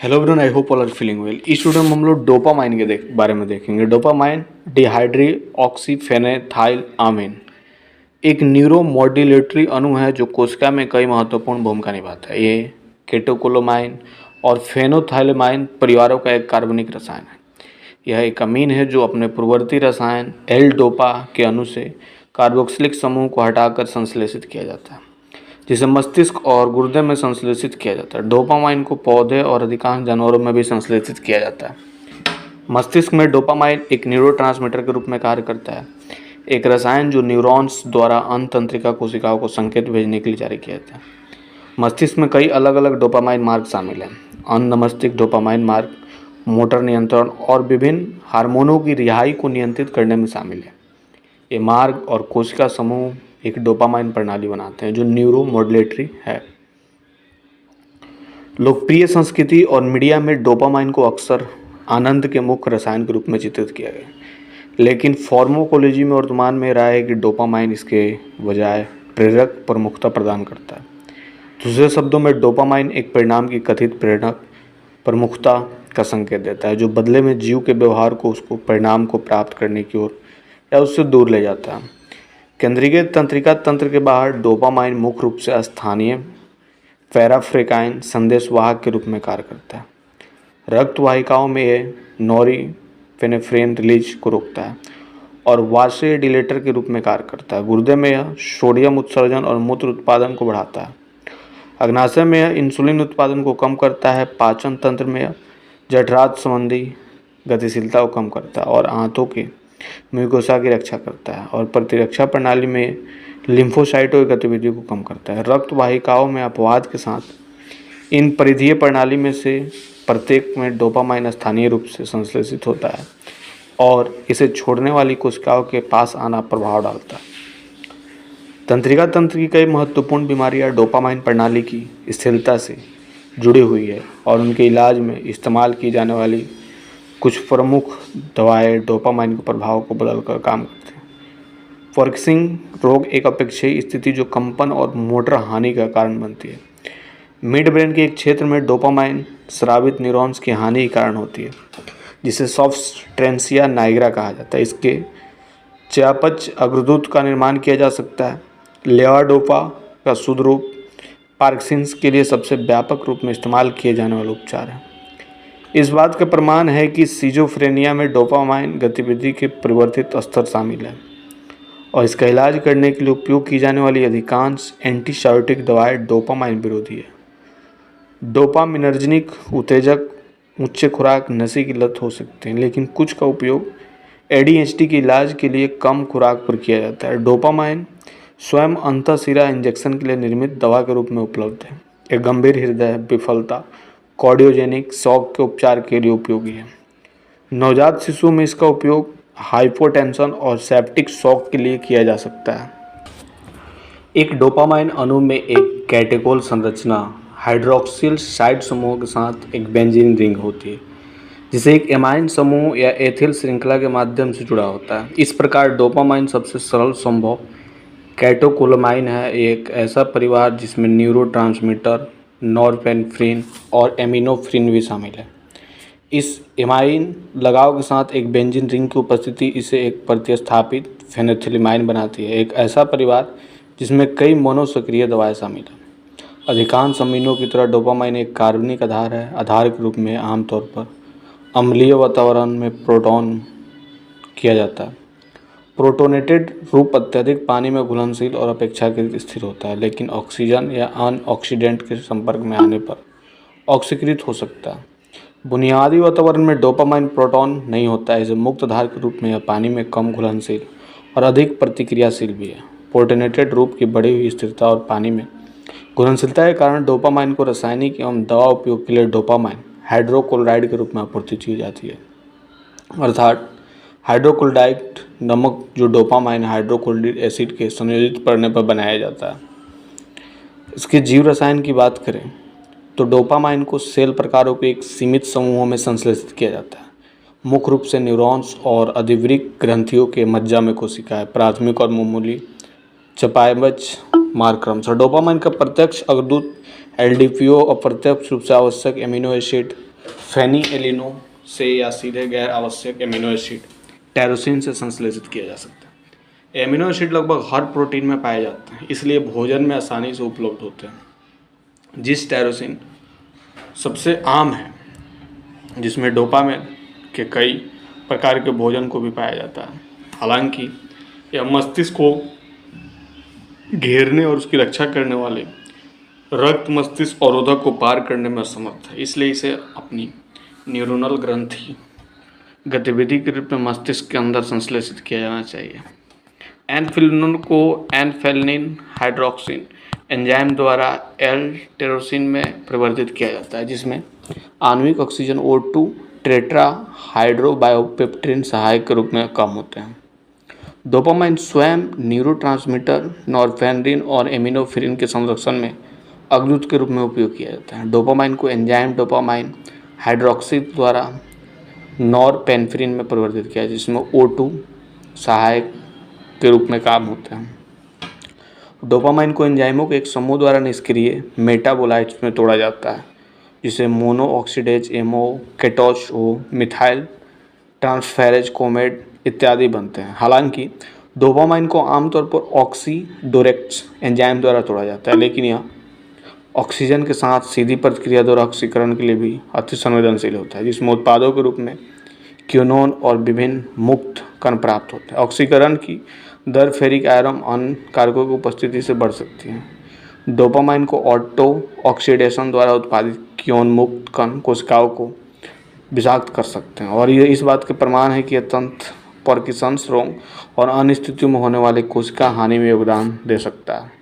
Hello everyone, I hope all are feeling well. इस video में हम लोग डोपामाइन के बारे में देखेंगे। डोपामाइन डिहाइड्री ऑक्सीफेनेथाइल आमीन एक न्यूरोमॉड्यूलेटरी अणु है जो कोशिका में कई महत्वपूर्ण भूमिका निभाता है। ये केटोकोलोमाइन और फेनोथाइलेमाइन परिवारों का एक कार्बनिक रसायन है। यह एक अमीन है जो अपने पूर्ववर्ती रसायन एल डोपा के अणु से कार्बोक्सिलिक समूह को हटाकर संश्लेषित किया जाता है, जिसे मस्तिष्क और गुर्दे में संश्लेषित किया जाता है। डोपामाइन को पौधे और अधिकांश जानवरों में भी संश्लेषित किया जाता है। मस्तिष्क में डोपामाइन एक न्यूरोट्रांसमीटर के रूप में कार्य करता है, एक रसायन जो न्यूरॉन्स द्वारा अंततंत्रिका कोशिकाओं को संकेत भेजने के लिए जारी किया जाता है। मस्तिष्क में कई अलग अलग डोपामाइन मार्ग शामिल हैं। अनमस्तिष्क डोपामाइन मार्ग मोटर नियंत्रण और विभिन्न हार्मोनों की रिहाई को नियंत्रित करने में शामिल है। ये मार्ग और कोशिका समूह एक डोपामाइन प्रणाली बनाते हैं जो न्यूरोमॉड्यूलेटरी है। लोकप्रिय संस्कृति और मीडिया में डोपामाइन को अक्सर आनंद के मुख्य रसायन के रूप में चित्रित किया गया, लेकिन फार्माकोलॉजी में वर्तमान में राय है कि डोपामाइन इसके बजाय प्रेरक प्रमुखता प्रदान करता है। दूसरे शब्दों में, डोपामाइन एक परिणाम की कथित प्रेरक प्रमुखता का संकेत देता है, जो बदले में जीव के व्यवहार को उसको परिणाम को प्राप्त करने की ओर या उससे दूर ले जाता है। केंद्रीय तंत्रिका तंत्र के बाहर डोपामाइन मुख्य रूप से स्थानीय पैराफ्रेकाइन संदेशवाहक के रूप में कार्य करता है। रक्त वाहिकाओं में यह नॉरिपेनेफ्रेन रिलीज को रोकता है और वासेडिलेटर के रूप में कार्य करता है। गुर्दे में यह सोडियम उत्सर्जन और मूत्र उत्पादन को बढ़ाता है। अग्नाशय में यह इंसुलिन उत्पादन को कम करता है। पाचन तंत्र में यह जठरांत्र संबंधी गतिशीलता को कम करता है और आंतों के म्यूकोसा की रक्षा करता है, और प्रतिरक्षा प्रणाली में लिम्फोसाइटों की गतिविधि को कम करता है। रक्त वाहिकाओं में अपवाद के साथ इन परिधीय प्रणाली में से प्रत्येक में डोपामाइन स्थानीय रूप से संश्लेषित होता है और इसे छोड़ने वाली कोशिकाओं के पास आना प्रभाव डालता है। तंत्रिका तंत्र की कई महत्वपूर्ण बीमारियां डोपामाइन प्रणाली की स्थिरता से जुड़ी हुई है और उनके इलाज में इस्तेमाल की जाने वाली कुछ प्रमुख दवाएं डोपामाइन के प्रभाव को बदलकर काम करती हैं। पार्किंसन रोग एक अपेक्षाई स्थिति जो कंपन और मोटर हानि का कारण बनती है। मिड ब्रेन के एक क्षेत्र में डोपामाइन स्रावित न्यूरॉन्स की हानि के कारण होती है, जिसे सब्सटेंसिया नाइग्रा कहा जाता है। इसके चयापचय अग्रदूत का निर्माण किया जा सकता है। लेवाडोपा का शुद्ध रूप पार्किंसन के लिए सबसे व्यापक रूप में इस्तेमाल किए जाने वाला उपचार है। इस बात का प्रमाण है कि सिजोफ्रेनिया में डोपामाइन गतिविधि के परिवर्तित स्तर शामिल है और इसका इलाज करने के लिए उपयोग की जाने वाली अधिकांश एंटीसाइकोटिक दवाएं डोपामाइन विरोधी है। डोपामिनर्जिक उत्तेजक उच्च खुराक नशे की लत हो सकते हैं, लेकिन कुछ का उपयोग एडीएचडी के इलाज के लिए कम खुराक पर किया जाता है। डोपामाइन स्वयं अंतःशिरा इंजेक्शन के लिए निर्मित दवा के रूप में उपलब्ध है। यह गंभीर हृदय विफलता, कार्डियोजेनिक शॉक के उपचार के लिए उपयोगी है। नवजात शिशुओं में इसका उपयोग हाइपोटेंशन और सेप्टिक शॉक के लिए किया जा सकता है। एक डोपामाइन अणु में एक कैटेकोल संरचना हाइड्रोक्सिल साइड समूह के साथ एक बेंजीन रिंग होती है, जिसे एक एमाइन समूह या एथिल श्रृंखला के माध्यम से जुड़ा होता है। इस प्रकार डोपामाइन सबसे सरल संभव कैटेकोलोमाइन है, एक ऐसा परिवार जिसमें न्यूरोट्रांसमीटर नॉरपेनेफ्रिन और एमिनोफ्रिन भी शामिल है। इस एमाइन लगाव के साथ एक बेंजीन रिंग की उपस्थिति इसे एक प्रतिस्थापित फेनिथिलामाइन बनाती है, एक ऐसा परिवार जिसमें कई मोनोसक्रिय दवाएं शामिल हैं। अधिकांश अमीनों की तरह डोपामाइन एक कार्बनिक आधार है। आधार के रूप में आमतौर पर अम्लीय वातावरण में प्रोटॉन किया जाता है। प्रोटोनेटेड रूप अत्यधिक पानी में घुलनशील और अपेक्षाकृत स्थिर होता है, लेकिन ऑक्सीजन या अन्य ऑक्सीडेंट के संपर्क में आने पर ऑक्सीकृत हो सकता है। बुनियादी वातावरण में डोपामाइन प्रोटॉन नहीं होता है, इसे मुक्त आधार के रूप में यह पानी में कम घुलनशील और अधिक प्रतिक्रियाशील भी है। प्रोटोनेटेड रूप की बढ़ी हुई स्थिरता और पानी में घुलनशीलता के कारण डोपामाइन को रासायनिक एवं दवा उपयोग के लिए डोपामाइन हाइड्रोक्लोराइड के रूप में आपूर्ति की जाती है, अर्थात हाइड्रोक्लोराइड नमक जो डोपामाइन हाइड्रोक्लोरिक एसिड के संयोजित करने पर बनाया जाता है। इसके जीव रसायन की बात करें तो डोपामाइन को सेल प्रकारों के एक सीमित समूहों में संश्लेषित किया जाता है, मुख्य रूप से न्यूरॉन्स और अधिवृक्क ग्रंथियों के मज्जा में कोशिकाएं, प्राथमिक और मामूली चयापचय मार्ग क्रमशः। डोपामाइन का प्रत्यक्ष अग्रदूत एलडीपीओ अप्रत्यक्ष रूप से आवश्यक एमिनो एसिड फेनिएलिनो से या सीधे गैर आवश्यक एमिनो एसिड टेरोसिन से संश्लेषित किया जा सकता है। एमिनो एसिड लगभग हर प्रोटीन में पाए जाते हैं, इसलिए भोजन में आसानी से उपलब्ध होते हैं। जिस टेरोसिन सबसे आम है, जिसमें डोपामाइन के कई प्रकार के भोजन को भी पाया जाता है। हालांकि यह मस्तिष्क को घेरने और उसकी रक्षा करने वाले रक्त मस्तिष्क अवरोधक को पार करने में असमर्थ है, इसलिए इसे अपनी न्यूरोनल ग्रंथि गतिविधि के रूप में मस्तिष्क के अंदर संश्लेषित किया जाना चाहिए। एनफिलिन को एनफेलिन हाइड्रोक्सिन एंजाइम द्वारा एल टेरोसिन में परिवर्तित किया जाता है, जिसमें आणविक ऑक्सीजन O2 टेट्रा हाइड्रोबायोपेप्टिन सहायक के रूप में कम होते हैं। डोपामाइन स्वयं न्यूरोट्रांसमीटर नॉरपेनेफ्रिन और एमिनोफ्रिन के संरक्षण में अग्रदूत के रूप में उपयोग किया जाता है। डोपामाइन को एंजाइम डोपामाइन हाइड्रोक्साइड द्वारा नॉरपेनेफ्रिन में परिवर्तित किया जाता है, जिसमें O2 सहायक के रूप में काम होते हैं। डोपामाइन को एंजाइमों के एक समूह द्वारा निष्क्रिय मेटाबोलाइट्स में तोड़ा जाता है, जिसे मोनो ऑक्सीडेज एमओ केटोस ओ मिथाइल ट्रांसफेरेज कोमेट इत्यादि बनते हैं। हालांकि डोपामाइन को आमतौर पर ऑक्सीडोरेक्स एंजाइम द्वारा तोड़ा जाता है, लेकिन यह ऑक्सीजन के साथ सीधी प्रतिक्रिया द्वारा ऑक्सीकरण के लिए भी अति संवेदनशील होता है, जिसमें उत्पादों के रूप में क्विनोन और विभिन्न मुक्त कण प्राप्त होते हैं। ऑक्सीकरण की दर फेरिक आयरन अन्य कारकों की उपस्थिति से बढ़ सकती है। डोपामाइन को ऑटो ऑक्सीडेशन द्वारा उत्पादित क्विनोन मुक्त कण कोशिकाओं को विषाक्त कर सकते हैं, और ये इस बात के प्रमाण है कि यह तंत्र पार्किंसंस रोग और अन्य स्थितियों में होने वाले कोशिका हानि में योगदान दे सकता है।